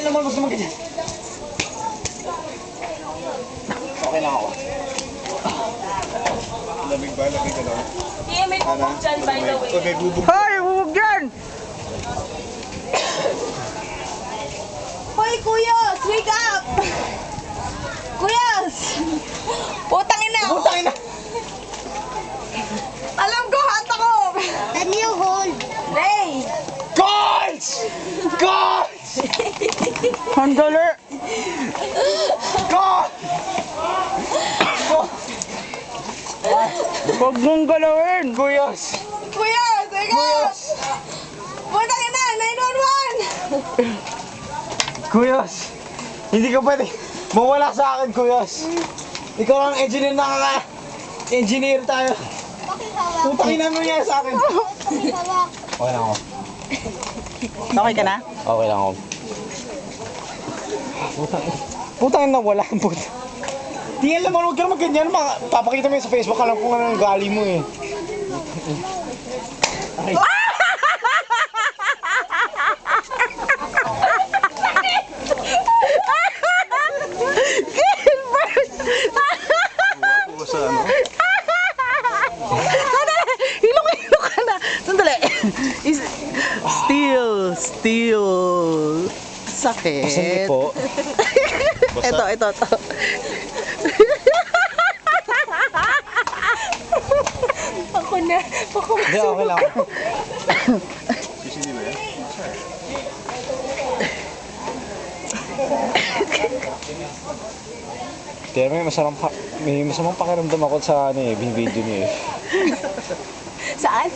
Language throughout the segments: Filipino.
naman gusto mo ganyan. Okay lang ako. Lamig ba? Lamig ka lang? Hindi, may bubog dyan, by the way. May bubog. Hoy! Huwag yan! Hoy, Kuyos! Wake up! Kuyos! Putang ina! Putang ina! Alam ko, hot ako! Can you hold? Ray! Goals! Goals! Handali! Goals! Huwag mong galawin! Kuyos! Kuyos! Wake up! Kuyos! Putang ina! 911! Kuyos! Hindi ka pwede mawala sa akin, Kuyos! Ikaw ang engineer na engineer tayo. Putang ina mo yan sa akin. Okay lang ako. Okay ka na? Okay lang ako. Putang ina, wala ang puta. Di alam mo, huwag ka naman ganyan. Papakita mo yun sa Facebook, alam kung ano ang gali mo eh. Aray. Sa ano? Hilong-hilo ka na. Sandali. Still. Sakit. Pasandi po. Ito. Ako na. Hindi, okay lang ako. Sisindi ba yan? Kaya may masamang pakiramdam ako sa ano eh, video niyo eh. Saan?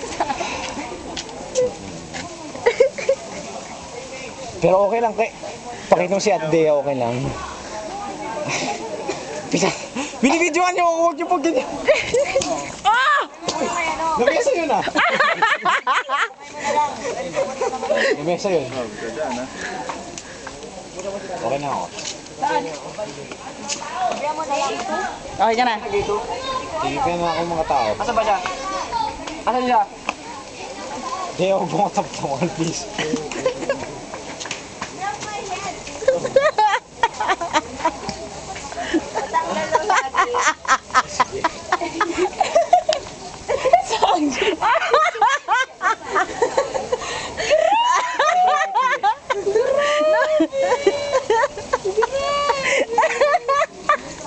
Pero okay lang, pakita mo si Ate Dea, okay lang. Binibidyoan niyo ako, huwag niyo pag ganyan. Lamesa yun ah. Lamesa yun. Oh, dadaan ha. Okay na ako. Okay ka na? Tingin na ako mga tao. Asa ba siya? Asan siya? Dea, huwag mo kataptaman, please.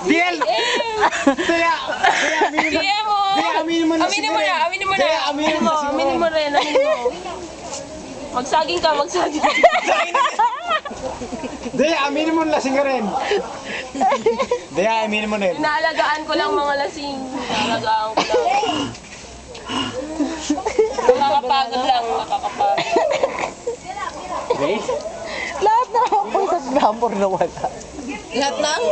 Biel! Dea! PM mo! Aminin mo na si Aminin mo na! Aminin mo na! Dea, aminin mo na si Aminin mo rin! Aminin mo! Magsaging ka! Magsaging ka! Dea, aminin mo na lasing ka rin. Dea, aminin mo na rin. Inaalagaan ko lang mga lasing. Inaalagaan ko lang. Nakakapagod lang. Nakakapagod. Okay? Lahat na ako sa number na wala. Lahat ng?